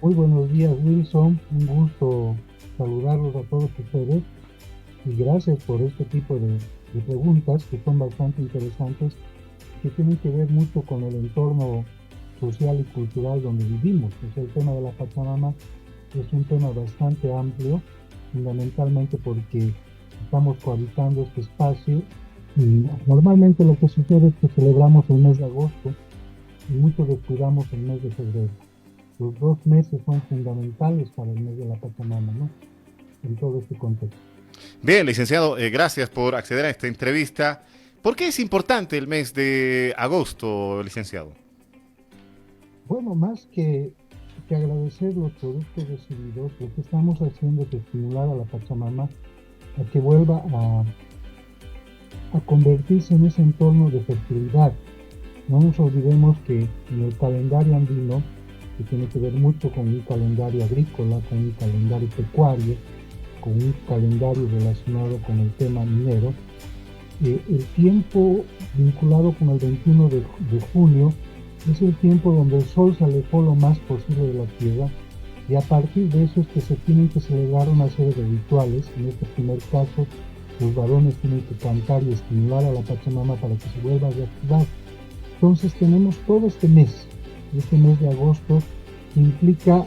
Muy buenos días, Wilson. Un gusto saludarlos a todos ustedes y gracias por este tipo de preguntas que son bastante interesantes, que tienen que ver mucho con el entorno social y cultural donde vivimos. Pues el tema de la Pachamama es un tema bastante amplio, fundamentalmente porque estamos cohabitando este espacio y normalmente lo que sucede es que celebramos el mes de agosto y mucho descuidamos el mes de febrero. Los 2 meses son fundamentales para el mes de la Pachamama, ¿no? En todo este contexto. Bien, licenciado, gracias por acceder a esta entrevista. ¿Por qué es importante el mes de agosto, licenciado? Bueno, más que agradecer los productos recibidos, lo que estamos haciendo es estimular a la Pachamama a que vuelva a convertirse en ese entorno de fertilidad. No nos olvidemos que en el calendario andino, que tiene que ver mucho con un calendario agrícola, con un calendario pecuario, con un calendario relacionado con el tema minero, el tiempo vinculado con el 21 de junio es el tiempo donde el sol se alejó lo más posible de la Tierra y a partir de eso es que se tienen que celebrar una serie de rituales. En este primer caso, los varones tienen que cantar y estimular a la Pachamama para que se vuelva a reactivar. Entonces tenemos todo este mes de agosto, que implica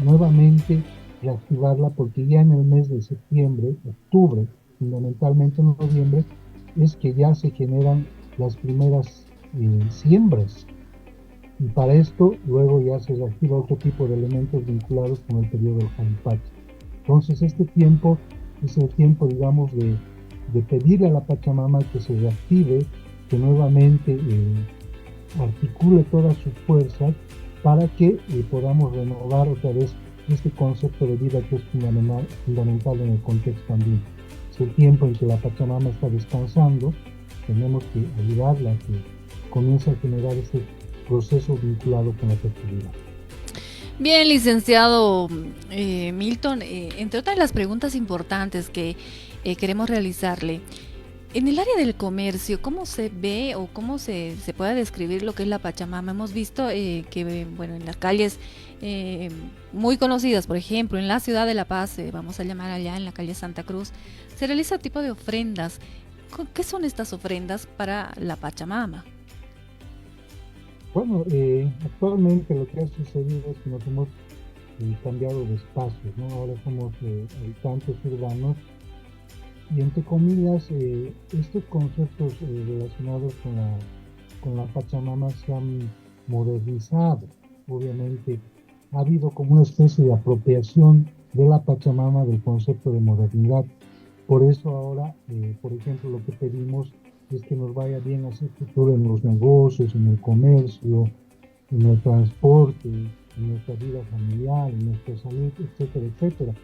nuevamente reactivarla, porque ya en el mes de septiembre, octubre, fundamentalmente en noviembre, es que ya se generan las primeras siembras. Y para esto luego ya se reactiva otro tipo de elementos vinculados con el periodo del Janipachi. Entonces este tiempo es el tiempo, digamos, de pedirle a la Pachamama que se reactive, que nuevamente articule todas sus fuerzas para que podamos renovar otra vez este concepto de vida que es fundamental en el contexto andino. Es el tiempo en que la Pachamama está descansando, tenemos que ayudarla a que comience a generar ese proceso vinculado con la fertilidad. Bien, licenciado Milton, entre otras las preguntas importantes que queremos realizarle, en el área del comercio, ¿cómo se ve o cómo se puede describir lo que es la Pachamama? Hemos visto que, bueno, en las calles muy conocidas, por ejemplo, en la ciudad de La Paz, vamos a llamar allá en la calle Santa Cruz, se realiza tipo de ofrendas. ¿Qué son estas ofrendas para la Pachamama? Bueno, actualmente lo que ha sucedido es que nos hemos cambiado de espacios, ¿no? Ahora somos habitantes urbanos y entre comillas, estos conceptos relacionados con la Pachamama se han modernizado. Obviamente, ha habido como una especie de apropiación de la Pachamama del concepto de modernidad. Por eso ahora, por ejemplo, lo que pedimos es que nos vaya bien hacia el futuro en los negocios, en el comercio, en el transporte, en nuestra vida familiar, en nuestra salud, etcétera, etcétera.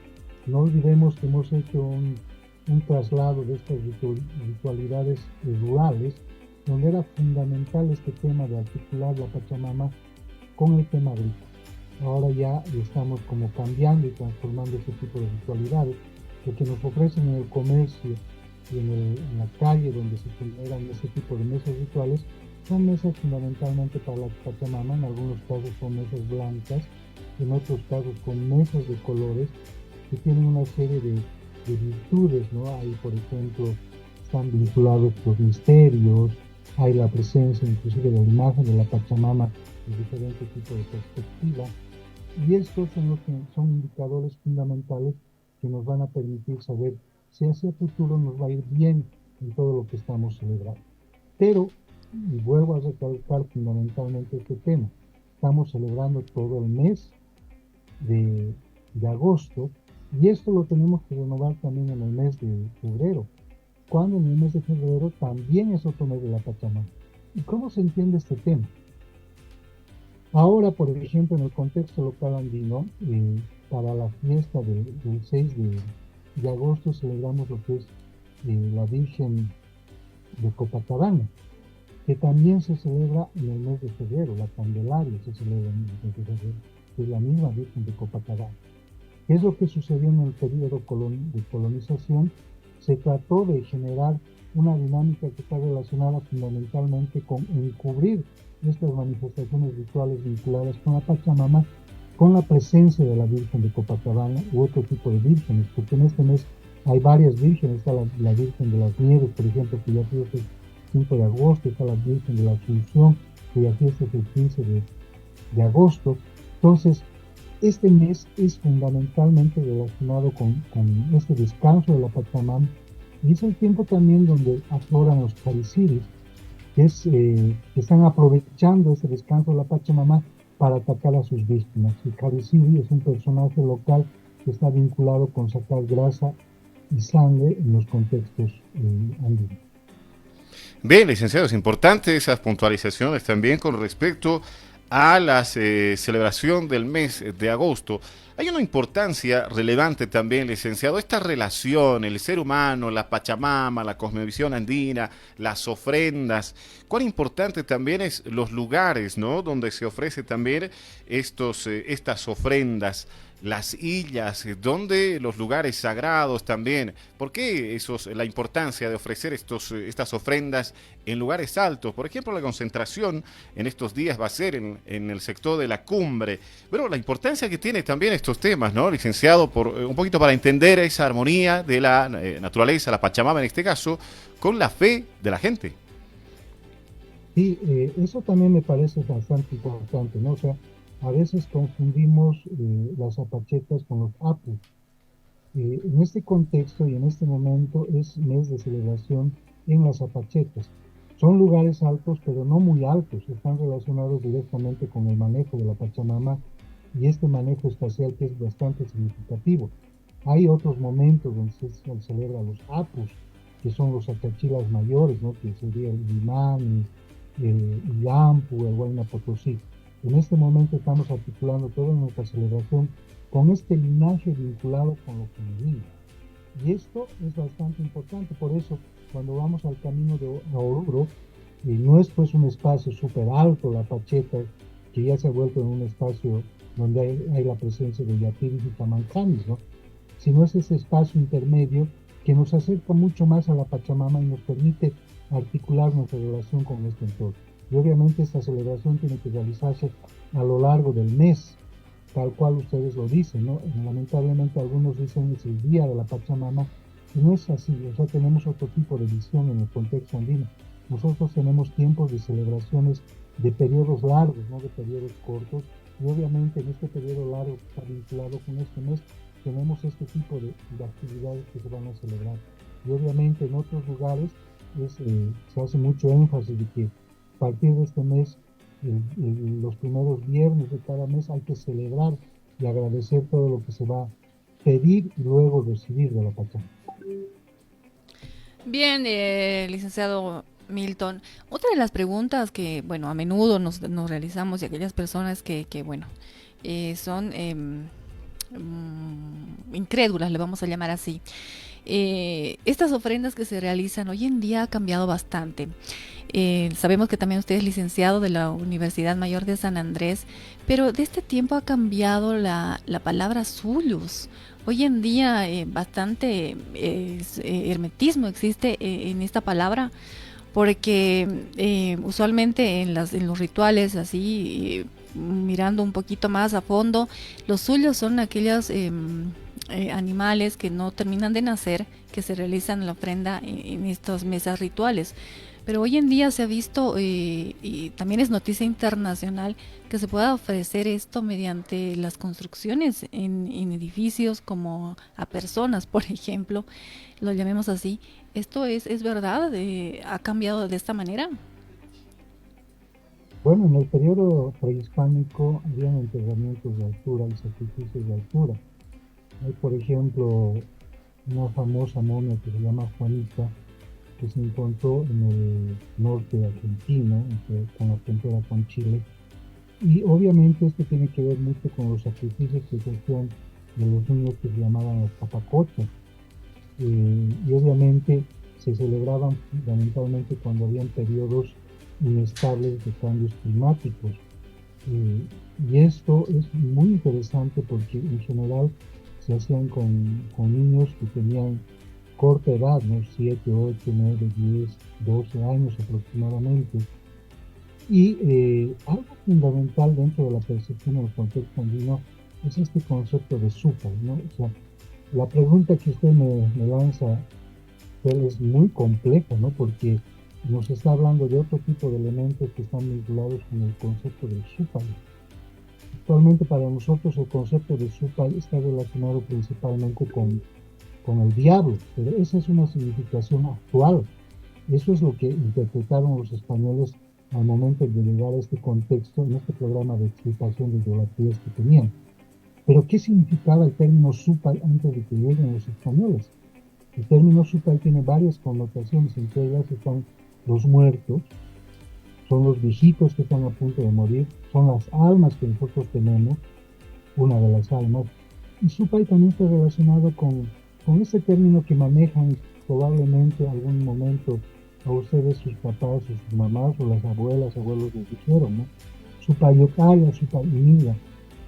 No olvidemos que hemos hecho un traslado de estas ritualidades rurales, donde era fundamental este tema de articular la Pachamama con el tema agrícola. Ahora ya estamos como cambiando y transformando este tipo de ritualidades. Lo que nos ofrecen en el comercio y en la calle donde se generan ese tipo de mesas rituales son mesas fundamentalmente para la Pachamama. En algunos casos son mesas blancas, en otros casos con mesas de colores que tienen una serie de virtudes, ¿no? Hay, por ejemplo, están vinculados los misterios, hay la presencia inclusive de la imagen de la Pachamama en diferentes tipos de perspectiva, y estos son los que son indicadores fundamentales que nos van a permitir saber si hacia el futuro nos va a ir bien en todo lo que estamos celebrando. Pero, y vuelvo a recalcar fundamentalmente este tema, estamos celebrando todo el mes de, de agosto, y esto lo tenemos que renovar también en el mes de febrero, cuando en el mes de febrero también es otro mes de la Pachamama. ¿Y cómo se entiende este tema? Ahora, por ejemplo, en el contexto local andino, para la fiesta del 6 de agosto celebramos lo que es la Virgen de Copacabana, que también se celebra en el mes de febrero. La Candelaria se celebra en el mes de febrero, que es la misma Virgen de Copacabana. ¿Qué es lo que sucedió en el periodo de colonización? Se trató de generar una dinámica que está relacionada fundamentalmente con encubrir estas manifestaciones rituales vinculadas con la Pachamama con la presencia de la Virgen de Copacabana u otro tipo de vírgenes, porque en este mes hay varias vírgenes, está la Virgen de las Nieves, por ejemplo, cuya fiesta es el 5 de agosto, está la Virgen de la Asunción, cuya fiesta es el 15 de agosto. Entonces, este mes es fundamentalmente relacionado con este descanso de la Pachamama, y es el tiempo también donde afloran los caricides, que están aprovechando ese descanso de la Pachamama para atacar a sus víctimas. El Caricidi es un personaje local que está vinculado con sacar grasa y sangre en los contextos andinos. Bien, licenciado, es importante esas puntualizaciones también con respecto a la celebración del mes de agosto. Hay una importancia relevante también, licenciado, esta relación, el ser humano, la Pachamama, la cosmovisión andina, las ofrendas. Cuán importante también es los lugares, ¿no?, donde se ofrece también estas ofrendas, las illas, donde los lugares sagrados también. ¿Por qué la importancia de ofrecer estas ofrendas en lugares altos? Por ejemplo, la concentración en estos días va a ser en el sector de la cumbre. Pero la importancia que tiene también estos temas, ¿no, licenciado? Un poquito para entender esa armonía de la naturaleza, la Pachamama en este caso, con la fe de la gente. Sí, eso también me parece bastante importante, ¿no? O sea, a veces confundimos las apachetas con los apus. En este contexto y en este momento es mes de celebración en las apachetas. Son lugares altos, pero no muy altos, están relacionados directamente con el manejo de la Pachamama y este manejo espacial que es bastante significativo. Hay otros momentos donde se celebra los apus, que son los acachilas mayores, ¿no?, que sería el Limán, el Illampu, el Huayna Potosí. En este momento estamos articulando toda nuestra celebración con este linaje vinculado con lo femenino. Y esto es bastante importante, por eso cuando vamos al camino de Oruro, no es pues un espacio súper alto, la Pacheta, que ya se ha vuelto en un espacio donde hay la presencia de yatiris y tamancanis, ¿no?, sino es ese espacio intermedio que nos acerca mucho más a la Pachamama y nos permite articular nuestra relación con este entorno. Y obviamente esta celebración tiene que realizarse a lo largo del mes, tal cual ustedes lo dicen, ¿no? Lamentablemente algunos dicen es el día de la Pachamama, y no es así. O sea, tenemos otro tipo de visión en el contexto andino. Nosotros tenemos tiempos de celebraciones de periodos largos, no de periodos cortos, y obviamente en este periodo largo que está vinculado con este mes, tenemos este tipo de actividades que se van a celebrar. Y obviamente en otros lugares se hace mucho énfasis de que a partir de este mes, los primeros viernes de cada mes, hay que celebrar y agradecer todo lo que se va a pedir y luego recibir de la Pachamama. Bien, licenciado Milton, otra de las preguntas que, bueno, a menudo nos realizamos, y aquellas personas que bueno, son incrédulas, le vamos a llamar así. Estas ofrendas que se realizan hoy en día ha cambiado bastante. Sabemos que también usted es licenciado de la Universidad Mayor de San Andrés, pero de este tiempo ha cambiado la palabra sulus. Hoy en día bastante hermetismo existe en esta palabra, porque usualmente en los rituales así, mirando un poquito más a fondo, los sullos son aquellos animales que no terminan de nacer, que se realizan la ofrenda en estas mesas rituales. Pero hoy en día se ha visto, y también es noticia internacional, que se pueda ofrecer esto mediante las construcciones en edificios, como a personas, por ejemplo, lo llamemos así. ¿Esto es verdad? ¿Ha cambiado de esta manera? Bueno, en el periodo prehispánico habían enterramientos de altura y sacrificios de altura. Hay, por ejemplo, una famosa momia que se llama Juanita, que se encontró en el norte argentino, con la frontera con Chile. Y obviamente esto tiene que ver mucho con los sacrificios que se hacían de los niños que se llamaban los papacochas. Y obviamente se celebraban fundamentalmente cuando habían periodos inestables de cambios climáticos. Y esto es muy interesante porque en general se hacían con niños que tenían corta edad, ¿no? 7, 8, 9, 10, 12 años aproximadamente. Y algo fundamental dentro de la percepción del contexto andino es este concepto de super, ¿no? O sea, la pregunta que usted me lanza es muy compleja, ¿no? Porque nos está hablando de otro tipo de elementos que están vinculados con el concepto del super. Actualmente para nosotros el concepto de super está relacionado principalmente con el diablo, pero esa es una significación actual. Eso es lo que interpretaron los españoles al momento de llegar a este contexto, en este programa de explicación de idolatrías que tenían. Pero ¿qué significaba el término supay antes de que lleguen los españoles? El término supay tiene varias connotaciones, entre ellas están los muertos, son los viejitos que están a punto de morir, son las almas que nosotros tenemos, una de las almas, y supay también está relacionado con ese término que manejan probablemente en algún momento a ustedes, sus papás o sus mamás o las abuelas, abuelos les dijeron, ¿no? Supayocaya, supayinilla,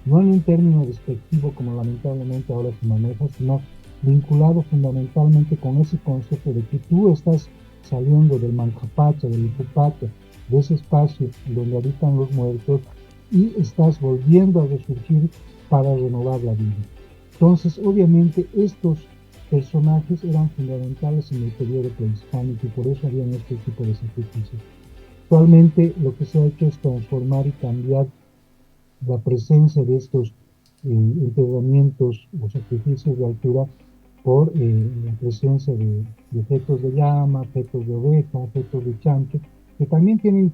no en un término despectivo como lamentablemente ahora se maneja, sino vinculado fundamentalmente con ese concepto de que tú estás saliendo del Manjapacha, del Ipupacha, de ese espacio donde habitan los muertos y estás volviendo a resurgir para renovar la vida. Entonces, obviamente, estos personajes eran fundamentales en el periodo prehispánico y por eso habían este tipo de sacrificios. Actualmente lo que se ha hecho es transformar y cambiar la presencia de estos enterramientos o sacrificios de altura por la presencia de fetos de llama, fetos de oveja, fetos de chancho, que también tienen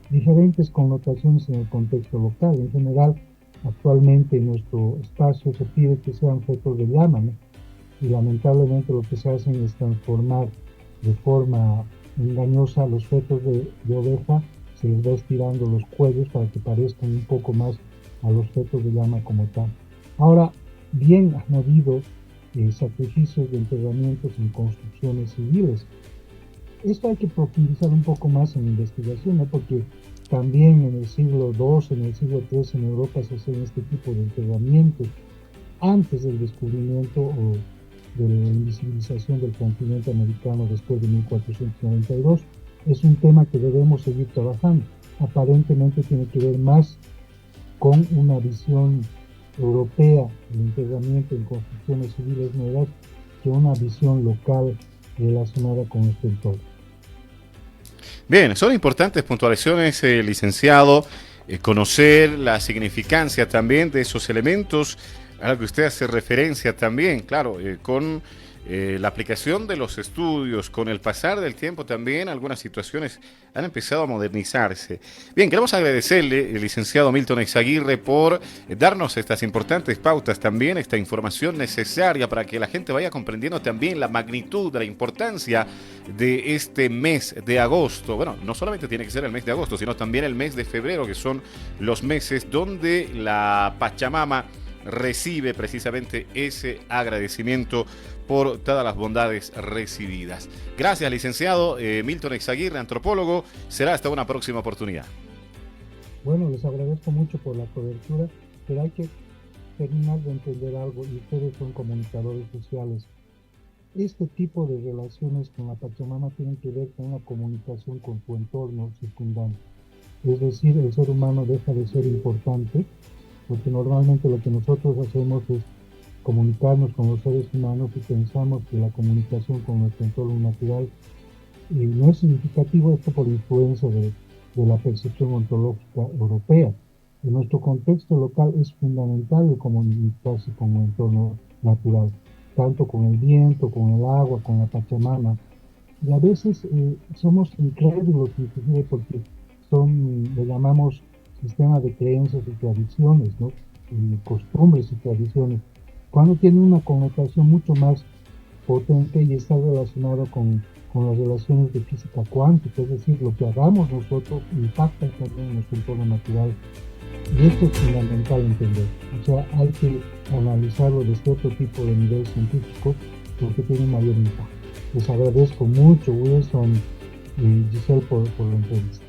diferentes connotaciones en el contexto local. En general, actualmente en nuestro espacio se pide que sean fetos de llama, ¿no? Y lamentablemente lo que se hace es transformar de forma engañosa los fetos de oveja, se les va estirando los cuellos para que parezcan un poco más a los fetos de llama como tal. Ahora, bien han habido sacrificios de enterramientos en construcciones civiles. Esto hay que profundizar un poco más en investigación, ¿no? Porque también en el siglo II, en el siglo III en Europa se hacen este tipo de enterramientos antes del descubrimiento o de la invisibilización del continente americano después de 1492. Es un tema que debemos seguir trabajando. Aparentemente tiene que ver más con una visión europea del enterramiento en construcciones civiles nuevas que una visión local relacionada con este entorno. Bien, son importantes puntualizaciones, licenciado, conocer la significancia también de esos elementos a lo que usted hace referencia también, claro, con la aplicación de los estudios, con el pasar del tiempo también algunas situaciones han empezado a modernizarse. Bien, queremos agradecerle, el licenciado Milton Eizaguirre, por darnos estas importantes pautas también, esta información necesaria para que la gente vaya comprendiendo también la magnitud, la importancia de este mes de agosto. Bueno, no solamente tiene que ser el mes de agosto, sino también el mes de febrero, que son los meses donde la Pachamama recibe precisamente ese agradecimiento por todas las bondades recibidas. Gracias, licenciado Milton Eizaguirre, antropólogo. Será hasta una próxima oportunidad. Bueno, les agradezco mucho por la cobertura, pero hay que terminar de entender algo, y ustedes son comunicadores sociales. Este tipo de relaciones con la Pachamama tienen que ver con una comunicación con su entorno circundante. Es decir, el ser humano deja de ser importante, porque normalmente lo que nosotros hacemos es comunicarnos con los seres humanos y pensamos que la comunicación con nuestro entorno natural no es significativo, esto por influencia de la percepción ontológica europea. En nuestro contexto local es fundamental el comunicarse con el entorno natural, tanto con el viento, con el agua, con la Pachamama. Y a veces somos incrédulos, inclusive porque le llamamos sistema de creencias y tradiciones, ¿no? Costumbres y tradiciones, cuando tiene una connotación mucho más potente y está relacionado con las relaciones de física cuántica, es decir, lo que hagamos nosotros impacta también en nuestro entorno natural. Y esto es fundamental entender. O sea, hay que analizarlo desde otro tipo de nivel científico porque tiene mayor impacto. Les agradezco mucho, Wilson y Giselle, por la entrevista.